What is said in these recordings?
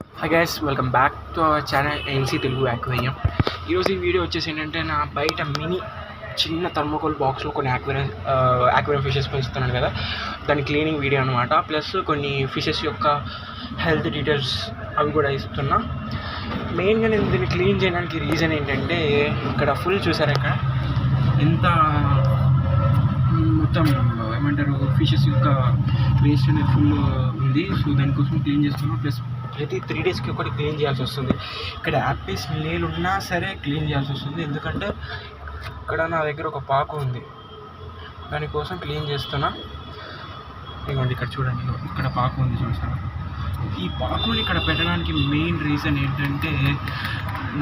Hi guys, welcome back to our channel NC Telugu aquarium. ఈరోజు ఈ video వచ్చేసి ఏంటంటే నా బయట చిన్న థర్మోకోల్ బాక్స్లో కొన్ని అక్వేరియం ఫిషెస్ పెంచుతున్నాను కదా, దాని క్లీనింగ్ వీడియో అనమాట. ప్లస్ కొన్ని ఫిషెస్ యొక్క హెల్త్ డీటెయిల్స్ అవి కూడా ఇస్తున్నా. మెయిన్గా నేను దీన్ని క్లీన్ చేయడానికి రీజన్ ఏంటంటే, ఇక్కడ ఫుల్ చూసారు, ఇక్కడ ఎంత మొత్తం ఏమంటారు ఫిషెస్ యొక్క వేస్ట్ అనేది ఫుల్ ఉంది. సో దానికోసం క్లీన్ చేస్తున్నాను. ప్లస్ ప్రతి 3 డేస్కి ఒకటి క్లీన్ చేయాల్సి వస్తుంది. ఇక్కడ యాపిల్స్ నీళ్ళు ఉన్నా సరే క్లీన్ చేయాల్సి వస్తుంది, ఎందుకంటే ఇక్కడ నా దగ్గర ఒక పాకు ఉంది, దానికోసం క్లీన్ చేస్తున్నా. ఇదిగోండి ఇక్కడ చూడండి, ఇక్కడ పాకు ఉంది చూసాను. ఈ పాకుని ఇక్కడ పెట్టడానికి మెయిన్ రీజన్ ఏంటంటే,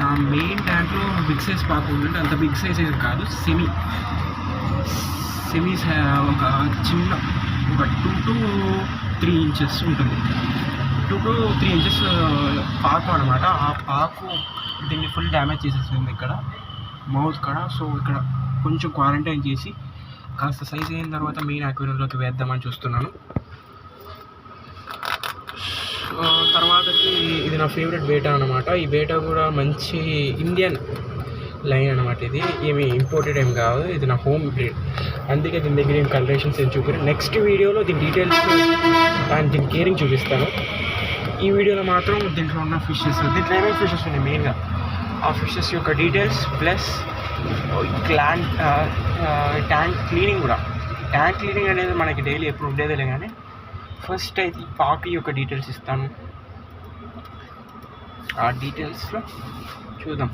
నా మెయిన్ ట్యాంక్లో బిగ్ సైజ్ పాకు ఉందంటే, అంత బిగ్ సైజ్ కాదు, సెమీ ఒక చిన్న ఒక 2 to 3 ఇంచెస్ ఉంటుంది. 2 to 3 ఇంచెస్ పాకు అనమాట. ఆ పాకు దీన్ని ఫుల్ డ్యామేజ్ చేసేస్తుంది ఇక్కడ మౌత్ కాడ. సో ఇక్కడ కొంచెం క్వారంటైన్ చేసి కాస్త సైజ్ అయిన తర్వాత మెయిన్ అక్వేరియంలోకి వేద్దామని చూస్తున్నాను. తర్వాతకి ఇది నా ఫేవరెట్ బేటా అనమాట. ఈ బేటా కూడా మంచి ఇండియన్ లైన్ అనమాట. ఇది ఏమి ఇంపోర్టెడ్ ఏం కాదు, ఇది నా హోమ్ బ్రీడ్. అందుకే దీని దగ్గర ఏం కలరేషన్స్ ఏం చూపించాను. నెక్స్ట్ వీడియోలో దీని డీటెయిల్స్ అండ్ దీని కేరింగ్ చూపిస్తాను. ఈ వీడియోలో మాత్రం దీంట్లో ఉన్న ఫిషెస్, దీంట్లో ఏమేమి ఫిషెస్ ఉన్నాయి మెయిన్గా, ఆ ఫిషెస్ యొక్క డీటెయిల్స్ ప్లస్ ట్యాంక్ క్లీనింగ్ కూడా. ట్యాంక్ క్లీనింగ్ అనేది మనకి డైలీ ఎప్పుడు ఉండేదేలే, కానీ ఫస్ట్ అయితే ఈ పాకి యొక్క డీటెయిల్స్ ఇస్తాను. ఆ డీటెయిల్స్లో చూద్దాం.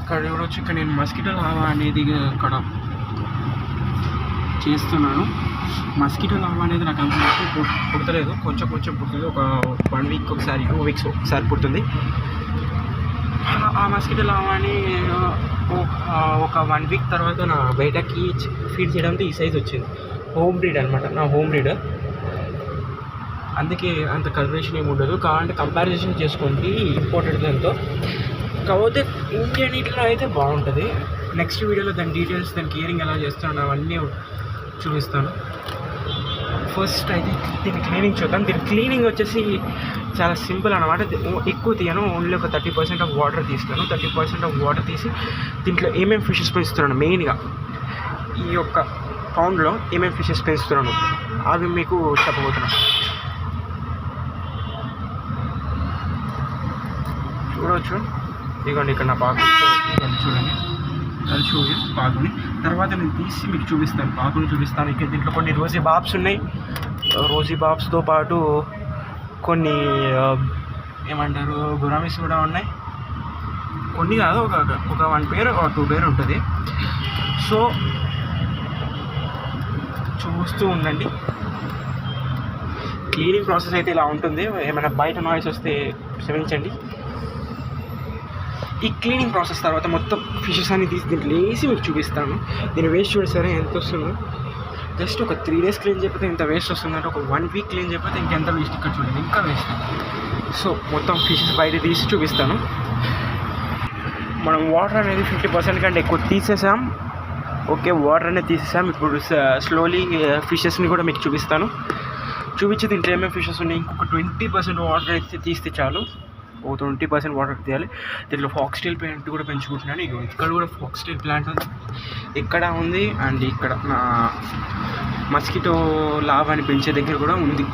ఇక్కడ చూడవచ్చు, ఇక్కడ నేను మస్కిటో లావా అనేది ఇక్కడ చేస్తున్నాను. మస్కిటో లావా అనేది నాకు అంత పుడతలేదు, కొంచెం పుడుతుంది. ఒక 1 వీక్ ఒకసారి, 2 వీక్స్ ఒకసారి పుడుతుంది. ఆ మస్కిటో లావాని ఒక 1 వీక్ తర్వాత నా బయటకి ఫీడ్ చేయడంతో ఈ సైజ్ వచ్చింది. హోమ్ బ్రీడ్ అనమాట, నా హోమ్ బ్రీడ్. అందుకే అంత కలరేషన్ ఏమి ఉండదు. కావాలంటే కంపారిజన్ చేసుకోండి ఇంపోర్టెడ్ దాంతో. కాకపోతే ఇండియన్ నీటిలో అయితే బాగుంటుంది. నెక్స్ట్ వీడియోలో దాని డీటెయిల్స్, దాని కేరింగ్ ఎలా చేస్తాను అవన్నీ చూపిస్తాను. ఫస్ట్ అయితే దీని క్లీనింగ్ చూద్దాం. దీని క్లీనింగ్ వచ్చేసి చాలా సింపుల్ అనమాట. ఎక్కువ తీయను, ఓన్లీ ఒక 30% ఆఫ్ వాటర్ తీస్తాను. 30% ఆఫ్ వాటర్ తీసి దీంట్లో ఏమేమి ఫిషెస్ పెంచుతున్నాను, మెయిన్గా ఈ యొక్క పౌండ్లో ఏమేమి ఫిషెస్ పెంచుతున్నాను అవి మీకు చెప్పబోతున్నాను. చూడవచ్చు, ఇదిగోండి ఇక్కడ నా పాకు, ఇదిగోండి చూడండి, అది పాకుని. తర్వాత నేను తీసి మీకు చూపిస్తాను, పాకుని చూపిస్తాను. ఇక్కడ దీంట్లో కొన్ని రోజీ బాబ్స్ ఉన్నాయి. రోజీ బాబ్స్తో పాటు కొన్ని ఏమంటారు గురామిస్ కూడా ఉన్నాయి. కొన్ని కాదు, ఒక 1 పేర్ ఒక 2 పేర్ ఉంటుంది. సో చూస్తూ ఉండండి. క్లీనింగ్ ప్రాసెస్ అయితే ఇలా ఉంటుంది. ఏమైనా బయట నాయిస్ వస్తే క్షమించండి. ఈ క్లీనింగ్ ప్రాసెస్ తర్వాత మొత్తం ఫిషెస్ అన్ని తీసి దీంట్లో వేసి మీకు చూపిస్తాను. దీని వేస్ట్ చూసారా ఎంత వస్తుందో. జస్ట్ ఒక 3 డేస్ క్లీన్ చేయకపోతే ఇంత వేస్ట్ వస్తుందంటే, ఒక 1 వీక్ క్లీన్ చేయకపోతే ఇంకెంత వేస్ట్. ఇక్కడ చూడండి, ఇంకా వేస్ట్. సో మొత్తం ఫిషెస్ బయట తీసి చూపిస్తాను. మనం వాటర్ అనేది 50% కంటే ఎక్కువ తీసేసాం. ఓకే, వాటర్ అనేది తీసేసాం. ఇప్పుడు స్లోలీ ఫిషెస్ని కూడా మీకు చూపిస్తాను. చూపించి దీంట్లో ఏమేమి ఫిషెస్ ఉన్నాయి. ఇంకొక 20% వాటర్ అయితే తీస్తే చాలు. ఓ 20% వాటర్ తీయాలి. దీంట్లో ఫాక్స్టైల్ ప్లాంట్ కూడా పెంచుకుంటున్నాను. ఇక్కడ కూడా ఫాక్స్టైల్ ప్లాంట్ ఉంది, ఇక్కడ ఉంది, అండ్ ఇక్కడ నా మస్కిటో లావాని పెంచే దగ్గర కూడా ఉంది.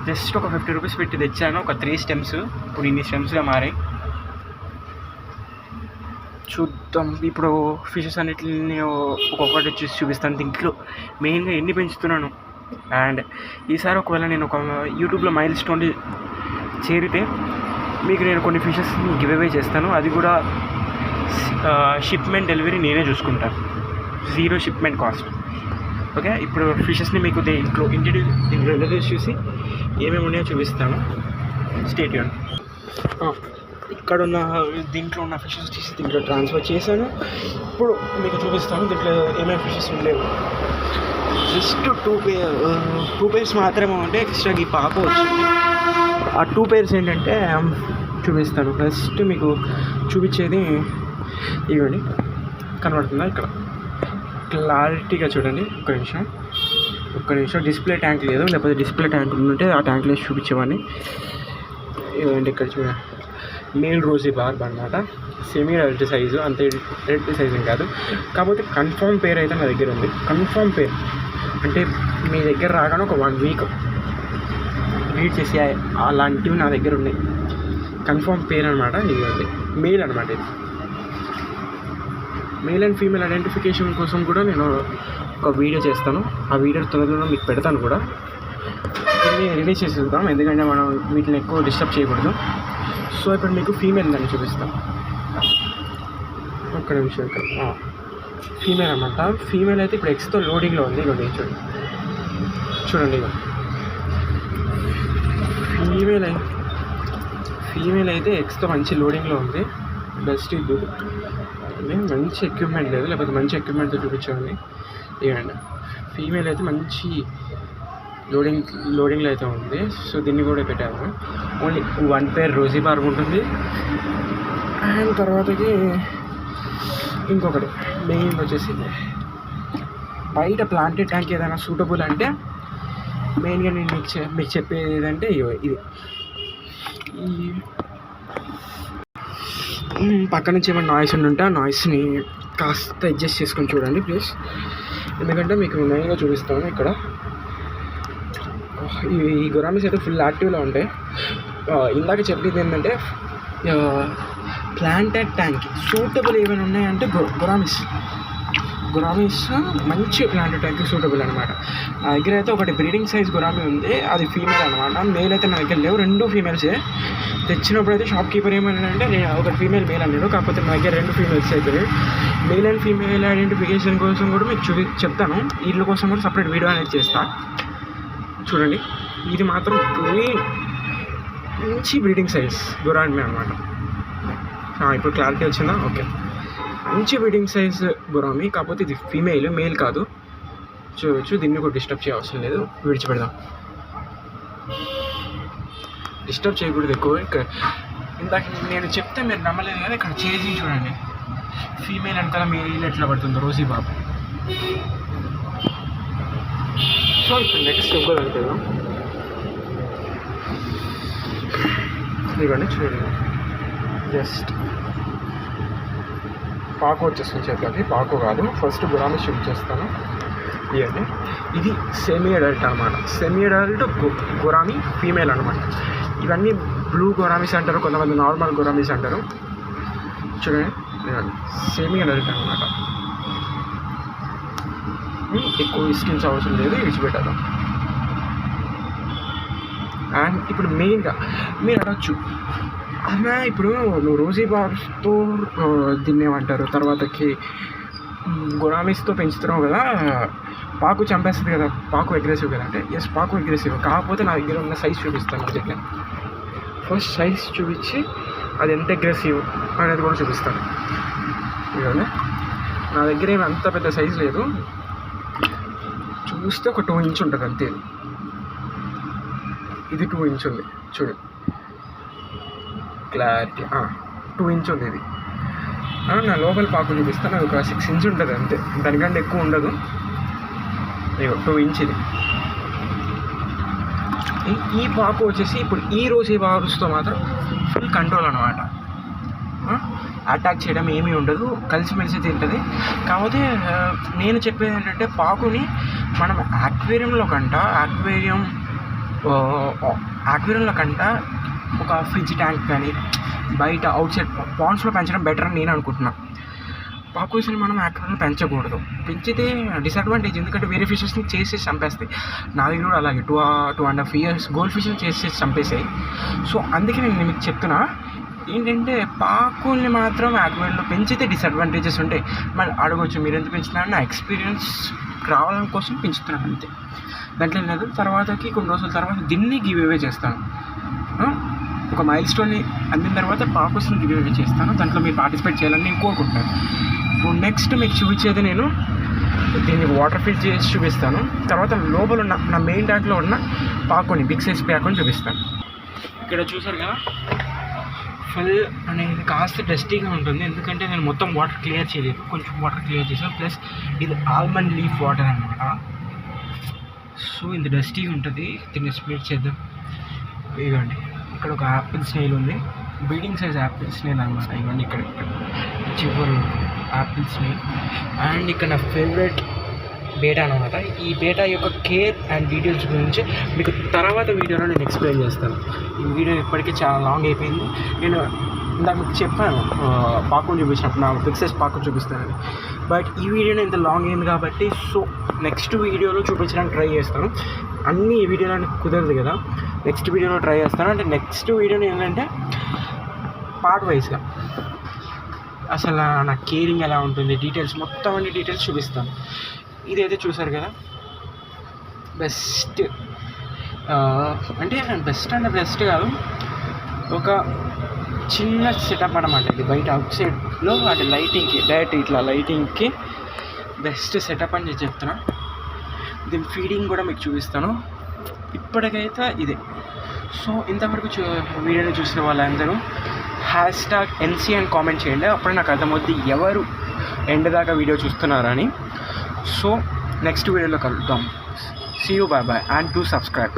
జస్ట్ ఒక 50 రూపీస్ పెట్టి తెచ్చాను. ఒక 3 స్టెమ్స్, ఇప్పుడు ఇన్ని స్టెమ్స్గా మారాయి. చూద్దాం. ఇప్పుడు ఫిషెస్ అన్నిటిని ఒక్కొక్కటి చూసి చూపిస్తాను. దీంట్లో మెయిన్గా ఎన్ని పెంచుతున్నాను. అండ్ ఈసారి ఒకవేళ నేను ఒక యూట్యూబ్లో మైల్ స్టోన్ చేరితే మీకు నేను కొన్ని ఫిషెస్ని గివ్ అవే చేస్తాను. అది కూడా షిప్మెంట్ డెలివరీ నేనే చూసుకుంటాను, 0 షిప్మెంట్ కాస్ట్. ఓకే, ఇప్పుడు ఫిషెస్ని మీకు దీంట్లో ఇంట్రడ్యూస్ చూసి ఏమేమి ఉన్నాయో చూపిస్తాను. Stay tune. ఇక్కడ ఉన్న దీంట్లో ఉన్న ఫిషెస్ తీసి దీంట్లో ట్రాన్స్ఫర్ చేశాను. ఇప్పుడు మీకు చూపిస్తాను దీంట్లో ఏమేమి ఫిషెస్ ఉండేవి. జస్ట్ 2 పేర్స్ మాత్రమే ఉంటే ఎక్స్ట్రా ఈ పాప వచ్చింది. ఆ 2 పేర్స్ ఏంటంటే చూపిస్తాను. ఫస్ట్ మీకు చూపించేది ఇవ్వండి, కనబడుతుందా? ఇక్కడ క్లారిటీగా చూడండి. ఒక్క నిమిషం. 1 నిమిషం డిస్ప్లే ట్యాంక్ లేదు, లేకపోతే డిస్ప్లే ట్యాంక్ ఉంటే ఆ ట్యాంక్లో చూపించేవాడిని. ఇవ్వండి ఇక్కడ చూడండి, మేల్ రోజీ బార్బ్ అనమాట. సెమీ అడల్ట్ సైజు, అంతే అడల్ట్ సైజు ఏం కాదు. కాకపోతే కన్ఫర్మ్ పేరు అయితే నా దగ్గర ఉంది. కన్ఫర్మ్ పేరు అంటే మీ దగ్గర రాగానే ఒక 1 వీక్ రీడ్ చేసి అలాంటివి నా దగ్గర ఉన్నాయి. కన్ఫర్మ్ పేరు అనమాట. ఇది మేల్ అనమాట. ఇది మేల్ అండ్ ఫీమేల్ ఐడెంటిఫికేషన్ కోసం కూడా నేను ఒక వీడియో చేస్తాను. ఆ వీడియో తొందరలో మీకు పెడతాను కూడా. దీన్ని రిలీజ్ చేసి చూద్దాం, ఎందుకంటే మనం వీటిని ఎక్కువ డిస్టర్బ్ చేయకూడదు. సో ఇప్పుడు మీకు ఫీమేల్ దాన్ని చూపిస్తాం. ఒక్క నిమిషం. ఇక్కడ ఫీమేల్ అనమాట. ఫీమేల్ అయితే ఇప్పుడు ఎక్స్తో లోడింగ్లో ఉంది. ఇక చూడండి ఇక ఫీమేల్ అయితే ఎక్స్తో మంచి లోడింగ్లో ఉంది. బెస్ట్ ఇది మంచి ఎక్విప్మెంట్ లేదు, లేకపోతే మంచి ఎక్విప్మెంట్తో చూపించామని. ఇవ్వండి, ఫీమేల్ అయితే మంచి లోడింగ్లో అయితే ఉంది. సో దీన్ని కూడా పెట్టాము. ఓన్లీ 1 పేర్ రోజీ బార్బ్ ఉంటుంది. అండ్ తర్వాతకి ఇంకొకటి మెయిన్ వచ్చేసి బయట ప్లాంటెడ్ ట్యాంక్ ఏదైనా సూటబుల్ అంటే మెయిన్గా నేను మీకు చెప్పేది ఏదంటే ఇది పక్క నుంచి ఏమైనా నాయిస్ ఉంటే ఆ నాయిస్ని కాస్త అడ్జస్ట్ చేసుకొని చూడండి ప్లీజ్. ఎందుకంటే మీకు మెయిన్గా చూపిస్తాను. ఇక్కడ ఈ గురామిస్ అయితే ఫుల్ యాక్టివ్లో ఉంటాయి. ఇందాక చెప్పింది ఏంటంటే ప్లాంటెడ్ ట్యాంక్ సూటబుల్ ఏమైనా ఉన్నాయంటే గురామీస్ మంచి ప్లాంటెడ్ ట్యాంక్కి సూటబుల్ అనమాట. నా దగ్గర అయితే ఒకటి బ్రీడింగ్ సైజ్ గురామీ ఉంది, అది ఫీమేల్ అనమాట. మేల్ అయితే నా దగ్గర లేవు, 2 ఫీమేల్సే. తెచ్చినప్పుడు అయితే షాప్ కీపర్ ఏమన్నాడంటే నేను ఒకటి ఫీమేల్ మేల్ అన్నాడు. కాకపోతే నా దగ్గర 2 ఫీమేల్స్ అయిపోయాయి. మేల్ అండ్ ఫీమేల్ ఐడెంటిఫికేషన్ కోసం కూడా మీకు చెప్తాను. వీళ్ళ కోసం కూడా సపరేట్ వీడియో అనేది చేస్తాను. చూడండి, ఇది మాత్రం మంచి బ్రీడింగ్ సైజ్ గురామీ అనమాట. ఇప్పుడు క్లారిటీ వచ్చిందా? ఓకే, మంచి బ్రీడింగ్ సైజ్ గురామీ. కాకపోతే ఇది ఫీమేల్, మేల్ కాదు. చూడవచ్చు, దీన్ని కూడా డిస్టర్బ్ చేయవసరం లేదు, విడిచిపెడదాం. డిస్టర్బ్ చేయకూడదు ఎక్కువ. ఇక్కడ ఇందాక నేను చెప్తే మీరు నమ్మలేదు కదా, ఇక్కడ చేసి చూడండి ఫీమేల్ వెనకాల మేల్ ఎట్లా పడుతుందో రోజీ బాబు. సో ఇప్పుడు నెక్స్ట్ ఇంకో దానికి వెళ్దాం. ఇదిగోండి చూడండి, జస్ట్ పాకు వచ్చేస్తుంది చేతిలోకి. పాకు కాదు, ఫస్ట్ గురామీ షిఫ్ట్ చేస్తాను. ఇవన్నీ ఇది సెమీ అడల్ట్ అనమాట. సెమీ అడల్ట్ గురామీ ఫీమేల్ అనమాట. ఇవన్నీ బ్లూ గురామీస్ అంటారు, కొంతమంది నార్మల్ గురామీస్ అంటారు. చూడండి, సెమీ అడల్ట్ అనమాట. ఎక్కువ స్కిన్స్ అవసరం లేదు, విడిచిపెట్టాలి. అండ్ ఇప్పుడు మెయిన్గా మీరు అడగచ్చు, అన్నా ఇప్పుడు నువ్వు రోజీ బార్బ్స్తో దీన్ని ఏమంటారు, తర్వాతకి గురామీస్తో పెంచుతున్నావు కదా, పాకు చంపేస్తుంది కదా, పాకు అగ్రెసివ్ కదా అంటే ఎస్, పాకు అగ్రెసివ్. కాకపోతే నా దగ్గర ఉన్న సైజ్ చూపిస్తాను. దగ్గర ఫస్ట్ సైజ్ చూపించి అది ఎంత అగ్రెసివ్ అనేది కూడా చూపిస్తాను. ఇవన్నీ నా దగ్గర ఏమి అంత పెద్ద సైజ్ లేదు, చూస్తే ఒక 2 ఇంచ్ ఉంటుంది అంతే. ఇది 2 ఇంచ్ ఉంది చూడు, క్లారిటీ 2 ఇంచ్ ఉంది ఇది. నా లోపల పాకు చూపిస్తాను, అది ఒక 6 ఇంచ్ ఉంటుంది అంతే, దానికంటే ఎక్కువ ఉండదు. ఇగో 2 ఇంచ్ ఇది. ఈ పాకు వచ్చేసి ఇప్పుడు ఈ రోజీ బార్బ్స్తో మాత్రం ఫుల్ కంట్రోల్ అనమాట. అటాక్ చేయడం ఏమీ ఉండదు, కలిసిమెలిసి తింటుంది. కాకపోతే నేను చెప్పేది ఏంటంటే పాకుని మనం యాక్వేరియంలో కంట ఒక ఫ్రిడ్జ్ ట్యాంక్ కానీ బయట అవుట్ సైడ్ పాండ్స్లో పెంచడం బెటర్ అని నేను అనుకుంటున్నాను. పాకుని మనం యాక్వేరియంలో పెంచకూడదు. పెంచితే డిసడ్వాంటేజ్, ఎందుకంటే వేరే ఫిషెస్ని చేసేసి చంపేస్తాయి. నా దగ్గర కూడా అలాగే 2.5 years గోల్డ్ ఫిష్ని చేసేసి చంపేసాయి. సో అందుకే నేను మీకు చెప్తున్నా ఏంటంటే పాకుల్ని మాత్రం యాక్వేరియంలో పెంచితే డిసడ్వాంటేజెస్ ఉంటాయి. మరి అడగవచ్చు మీరు ఎందుకు పెంచుతున్నారని, నా ఎక్స్పీరియన్స్ రావడం కోసం పెంచుతున్నాను అంతే, దాంట్లో లేదు. తర్వాతకి కొన్ని రోజుల తర్వాత దీన్ని గివ్ అవే చేస్తాను. ఒక మైల్ స్టోన్ని అందిన తర్వాత పాకుస్ని గివ్ అవే చేస్తాను. దాంట్లో మీరు పార్టిసిపేట్ చేయాలని నేను కోరుకుంటున్నాను. ఇప్పుడు నెక్స్ట్ మీకు చూపించేది, నేను దీన్ని వాటర్ ఫిల్ చేసి చూపిస్తాను. తర్వాత లోపల ఉన్న నా మెయిన్ ట్యాంక్లో ఉన్న పాకుని, బిగ్ సైజ్ పాకుని చూపిస్తాను. ఇక్కడ చూసారు కదా, ఫుల్ అనేది కాస్త డస్టీగా ఉంటుంది, ఎందుకంటే నేను మొత్తం వాటర్ క్లియర్ చేయలేదు, కొంచెం వాటర్ క్లియర్ చేసాను. ప్లస్ ఇది ఆల్మండ్ లీఫ్ వాటర్ అనమాట. సో ఇది డస్టీగా ఉంటుంది, దీన్ని స్ప్లిట్ చేద్దాం. ఇదిగోండి ఇక్కడ ఒక యాపిల్ స్నేల్ ఉంది, బీడింగ్ సైజ్ యాపిల్ స్నేల్ అనమాట. ఇవన్నీ ఇక్కడ చివరు యాపిల్ స్నేల్. అండ్ ఇక్కడ నా ఫేవరెట్ బేటా అనమాట. ఈ బేటా యొక్క కేర్ అండ్ డీటెయిల్స్ గురించి మీకు తర్వాత వీడియోలో నేను ఎక్స్ప్లెయిన్ చేస్తాను. ఈ వీడియో ఇప్పటికీ చాలా లాంగ్ అయిపోయింది. నేను ఇందాక మీకు చెప్పాను పాకుని చూపించినప్పుడు నా బిగ్ సైజ్ పాకుని చూపిస్తానని, బట్ ఈ వీడియోలో ఇంత లాంగ్ అయింది కాబట్టి సో నెక్స్ట్ వీడియోలో చూపించడానికి ట్రై చేస్తాను. అన్నీ ఈ వీడియోలో కుదరదు కదా, నెక్స్ట్ వీడియోలో ట్రై చేస్తాను. అంటే నెక్స్ట్ వీడియోలో ఏంటంటే పార్ట్ వైజ్గా అసలు నా కేరింగ్ ఎలా ఉంటుంది, డీటెయిల్స్ మొత్తం అన్ని డీటెయిల్స్ చూపిస్తాను. ఇదైతే చూసారు కదా, బెస్ట్ అంటే బెస్ట్ కాదు, ఒక చిన్న సెటప్ అనమాట. ఇది బయట అవుట్ సైడ్లో అంటే లైటింగ్కి డైరెక్ట్ ఇట్లా లైటింగ్కి బెస్ట్ సెటప్ అని నేను చెప్తున్నా. దీని ఫీడింగ్ కూడా మీకు చూపిస్తాను. ఇప్పటికైతే ఇదే. సో ఇంతవరకు వీడియోని చూసిన వాళ్ళందరూ #NC అని కామెంట్ చేయండి, అప్పుడు నాకు అర్థమవుద్ది ఎవరు ఎండ్ దాకా వీడియో చూస్తున్నారని. సో నెక్స్ట్ వీడియోలో కలుద్దాం. See you, bye bye, and do subscribe.